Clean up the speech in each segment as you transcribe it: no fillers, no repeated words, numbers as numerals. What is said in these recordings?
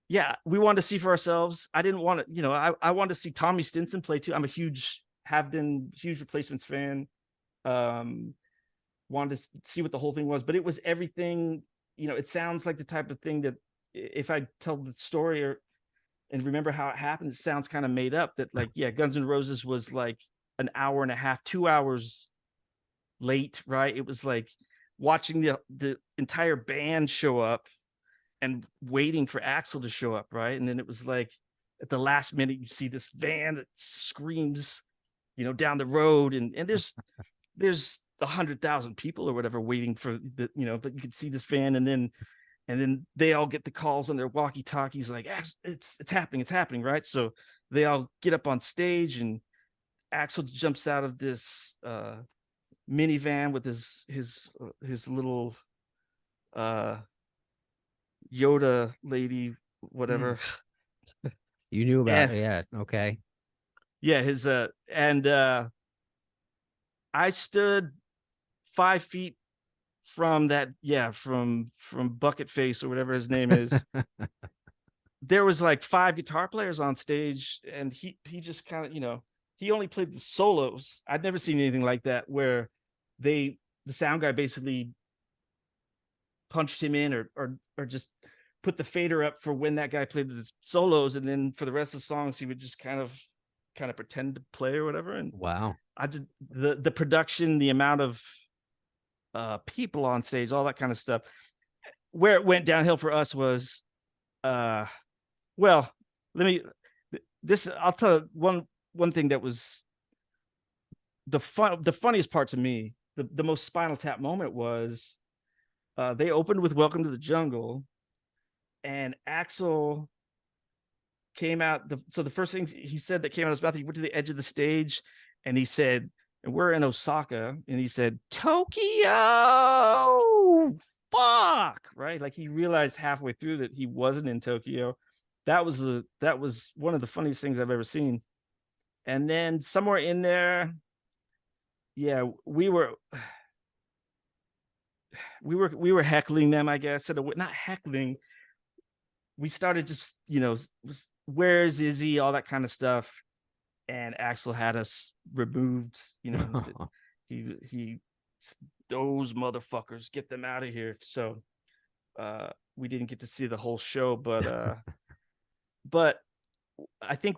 yeah, we wanted to see for ourselves. I didn't want to, I wanted to see Tommy Stinson play too. I'm a have been huge Replacements fan. Um, Wanted to see what the whole thing was, but it was everything. It sounds like the type of thing that if I tell the story and remember how it happened, it sounds kind of made up. That like, yeah, Guns N' Roses was like an hour and a half, 2 hours late, right? It was like watching the entire band show up and waiting for Axl to show up, right? And then it was like at the last minute, you see this van that screams, down the road, and there's 100,000 people or whatever waiting for but you could see this van, and then they all get the calls on their walkie-talkies like, it's happening, right? So they all get up on stage, and Axl jumps out of this minivan with his little Yoda lady, whatever. You knew about it, yeah. Okay. Yeah, his and I stood 5 feet from that, from Bucket Face or whatever his name is. There was like 5 guitar players on stage, and he just kind of, he only played the solos. I'd never seen anything like that, where the sound guy basically punched him in or just put the fader up for when that guy played the solos, and then for the rest of the songs he would just kind of pretend to play or whatever. And wow, I just the production, the amount of people on stage, all that kind of stuff. Where it went downhill for us was well, I'll tell you one thing that was the funniest part to me. The most Spinal Tap moment was they opened with Welcome to the Jungle, and Axl came out. So the first thing he said that came out of his mouth, he went to the edge of the stage and he said, and we're in Osaka, and he said, Tokyo, fuck, right? Like he realized halfway through that he wasn't in Tokyo. That was one of the funniest things I've ever seen. And then somewhere in there, yeah, we were heckling them, I guess. Not heckling. We started just, where's Izzy, all that kind of stuff. And Axl had us removed, he those motherfuckers, get them out of here. So we didn't get to see the whole show, but I think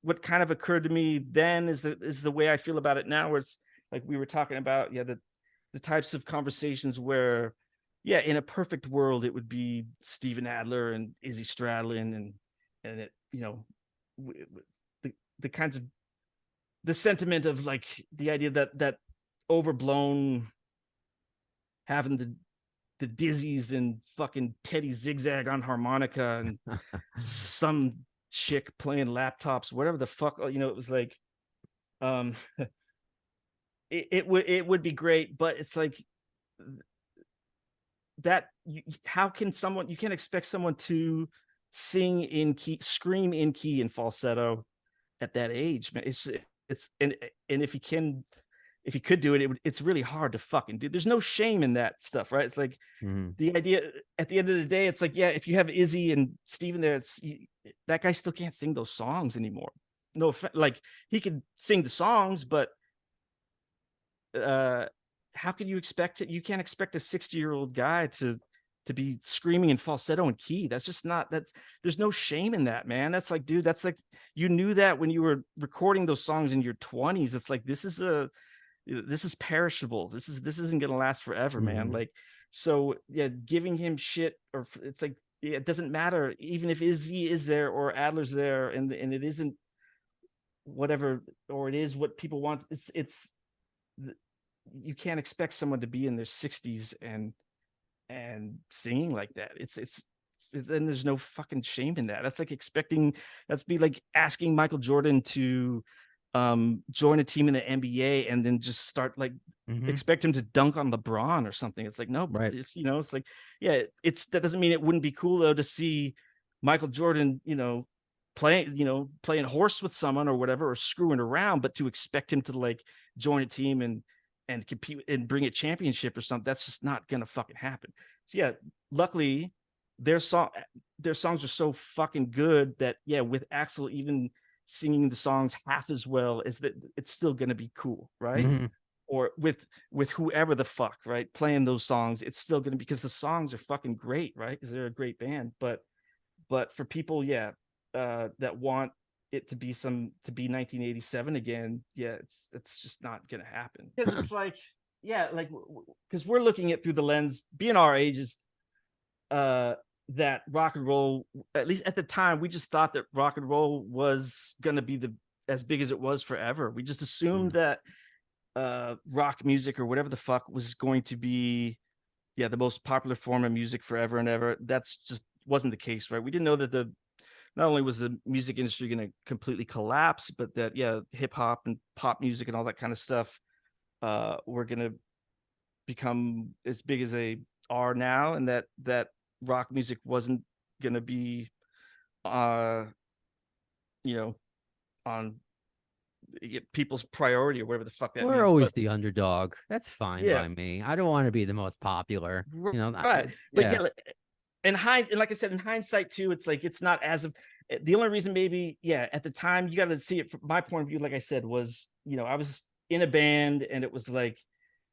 what kind of occurred to me then is the way I feel about it now, where it's like we were talking about, the types of conversations where, in a perfect world, it would be Steven Adler and Izzy Stradlin, and it, the kinds of the sentiment of like the idea that overblown, having the dizzies and fucking Teddy Zigzag on harmonica and some chick playing laptops, whatever the fuck, it was like, it would be great, but it's like that. How can you can't expect someone to sing in key, scream in key and falsetto at that age, man. And if he could do it, it's really hard to fucking do. There's no shame in that stuff, right? It's like the idea at the end of the day, it's like, if you have Izzy and Steven there, that guy still can't sing those songs anymore. No, like he could sing the songs, but how can you expect it? You can't expect a 60-year-old guy to be screaming in falsetto and key. That's just not, there's no shame in that, man. That's like, dude, that's like, you knew that when you were recording those songs in your 20s. It's like, this is perishable. This isn't gonna last forever, man. Like, so giving him shit, or it's like, it doesn't matter, even if Izzy is there or Adler's there, and it isn't whatever, or it is what people want. It's you can't expect someone to be in their 60s and singing like that. It's and there's no fucking shame in that. That's be like asking Michael Jordan to join a team in the NBA and then just start like expect him to dunk on LeBron or something. It's like, no, right. It's like, that doesn't mean it wouldn't be cool though to see Michael Jordan, playing horse with someone or whatever, or screwing around, but to expect him to like join a team and compete and bring a championship or something, that's just not gonna fucking happen. So luckily their songs are so fucking good that with Axl even singing the songs half as well, is that it's still gonna be cool, right? Mhm. Or with whoever the fuck, right, playing those songs, it's still gonna, because the songs are fucking great, right? Because they're a great band. But for people, that want it to be 1987 again, it's just not gonna happen. Because it's like, like, because we're looking at through the lens, being our ages, that rock and roll, at least at the time, we just thought that rock and roll was gonna be as big as it was forever. We just assumed that rock music or whatever the fuck was going to be the most popular form of music forever and ever. That's just wasn't the case, right? We didn't know that not only was the music industry going to completely collapse, but that hip hop and pop music and all that kind of stuff were going to become as big as they are now, and that rock music wasn't going to be you know on people's priority or whatever the fuck that We're means. always But the underdog. That's fine yeah, by me. I don't want to be the most popular. You know, right. But yeah. and like I said, in hindsight too, it's like it's not as of the only reason maybe at the time you got to see it from my point of view. Like I said, was I was in a band, and it was like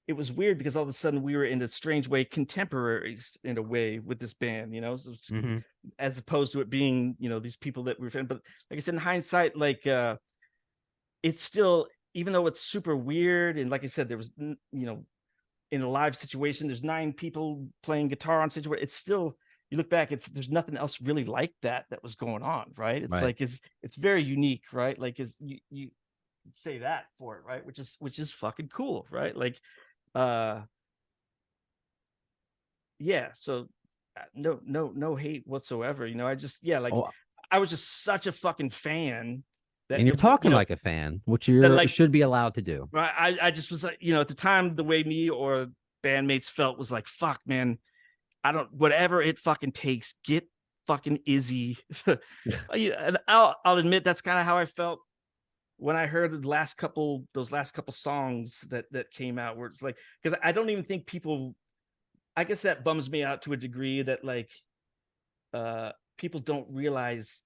it was weird because all of a sudden we were in a strange way contemporaries in a way with this band, so Mhm. as opposed to it being these people that we were friends. But like I said, in hindsight, like it's still, even though it's super weird, and like I said, there was in a live situation, there's 9 people playing guitar on stage. It's still, you look back, there's nothing else really like that was going on, right? It's Right. like it's very unique, right? Like is you say that for it, right? Which is fucking cool, right? Like uh so no hate whatsoever. I just like Oh, I was just such a fucking fan that and you're it talking like a fan, which that you like should be allowed to do. right. I just was like, at the time, the way me or bandmates felt was like, fuck, man, I don't, whatever it fucking takes, get fucking Izzy. And I'll admit that's kind of how I felt when I heard those last couple songs that came out, where it's like, because I don't even think people, I guess that bums me out to a degree, that like people don't realize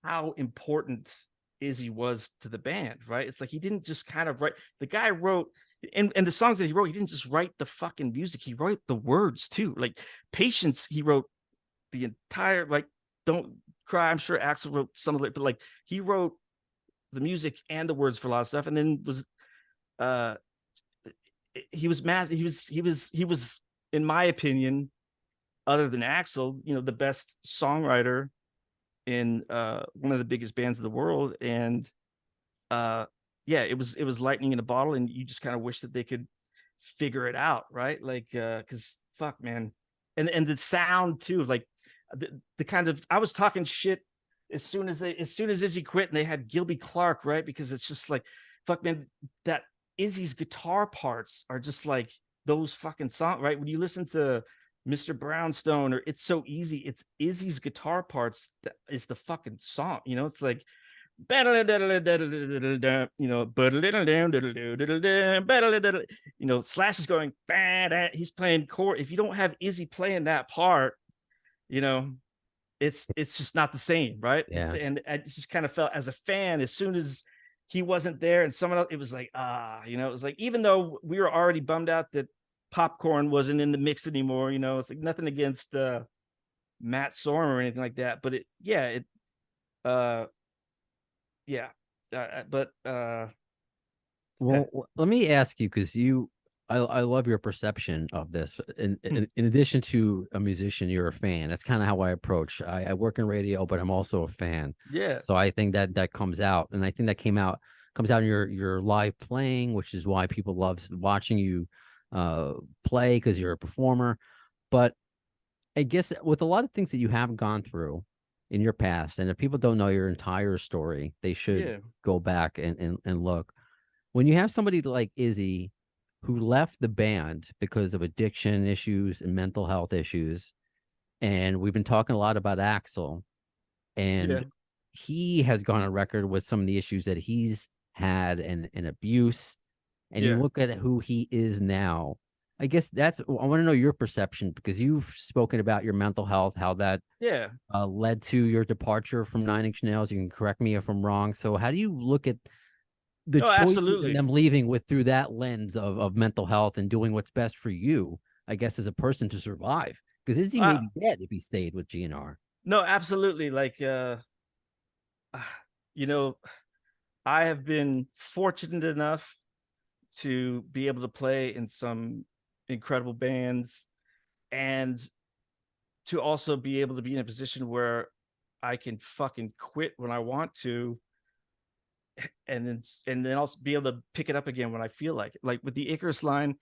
how important Izzy was to the band, right? It's like he didn't just kind of write. The guy wrote, and the songs that he wrote, he didn't just write the fucking music. He wrote the words too. Like Patience, he wrote the entire, like, Don't Cry. I'm sure Axl wrote some of it, but like he wrote the music and the words for a lot of stuff. And then was uh he was massive. He was, in my opinion, other than Axl, the best songwriter in one of the biggest bands in the world. And it was lightning in a bottle, and you just kind of wish that they could figure it out, right? Like because fuck, man. And the sound too, like the kind of, I was talking shit as soon as Izzy quit and they had Gilby Clarke, right? Because it's just like, fuck, man, that Izzy's guitar parts are just like those fucking songs, right? When you listen to Mr. Brownstone or It's So Easy, it's Izzy's guitar parts that is the fucking song. It's like, Slash is going, he's playing chord. If you don't have Izzy playing that part, it's just not the same, right? Yeah. And I just kind of felt, as a fan, as soon as he wasn't there and someone else, it was like, it was like, even though we were already bummed out that Popcorn wasn't in the mix anymore, it's like nothing against Matt Sorum or anything like that, but uh yeah but Well, let me ask you, because I love your perception of this. In addition to a musician, you're a fan. That's kind of how I approach. I work in radio, but I'm also a fan. yeah So I think that comes out, and I think that comes out in your live playing, which is why people love watching you play, because you're a performer. But I guess with a lot of things that you have gone through in your past, and if people don't know your entire story, they should yeah go back and look. When you have somebody like Izzy, who left the band because of addiction issues and mental health issues, and we've been talking a lot about Axl, yeah and he has gone on record with some of the issues that he's had, and abuse, and you yeah look at who he is now, I guess that's, I want to know your perception, because you've spoken about your mental health, how that Yeah. led to your departure from Nine Inch Nails. You can correct me if I'm wrong. So how do you look at the No, choices and absolutely. them leaving with through that lens of mental health and doing what's best for you, I guess, as a person to survive? Because Izzy may Uh, be dead if he stayed with GNR. no, absolutely. Like, you know, I have been fortunate enough to be able to play in some incredible bands and to also be able to be in a position where I can fucking quit when I want to and then also be able to pick it up again when I feel like it. Like with the Icarus line,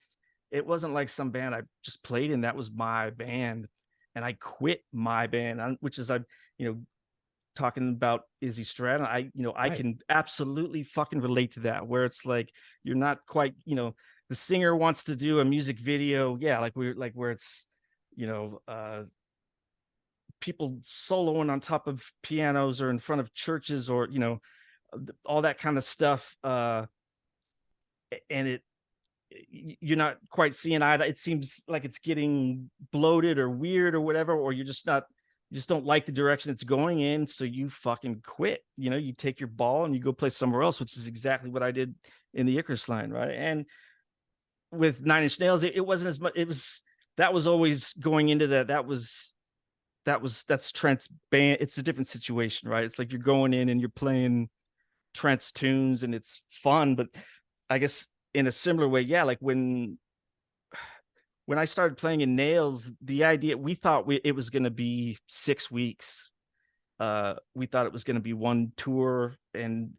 it wasn't like some band I just played in. That was my band. And I quit my band, which is you know, talking about Izzy Stradlin, I Right. can absolutely fucking relate to that. Where it's like you're not quite, the singer wants to do a music video, yeah, like we're like where it's, you know, people soloing on top of pianos or in front of churches or all that kind of stuff. And you're not quite seeing eye to, it seems like it's getting bloated or weird or whatever, or you're just not, you just don't like the direction it's going in, so you fucking quit. You take your ball and you go play somewhere else, which is exactly what I did in the Icarus line, right? And with Nine Inch Nails, it wasn't as much. It was that was always going into that. That's Trent's band. It's a different situation, right? It's like you're going in and you're playing Trent's tunes and it's fun, but I guess in a similar way, yeah, like when I started playing in Nails, the idea, we thought it was going to be 6 weeks. We thought it was going to be one tour, and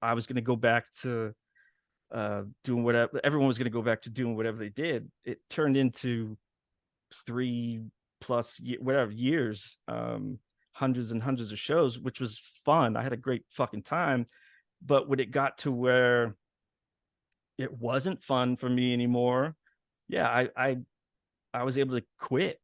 I was going to go back to doing whatever. Everyone was going to go back to doing whatever they did. It turned into 3+ whatever years, hundreds and hundreds of shows, which was fun. I had a great fucking time. But when it got to where it wasn't fun for me anymore, yeah, I was able to quit.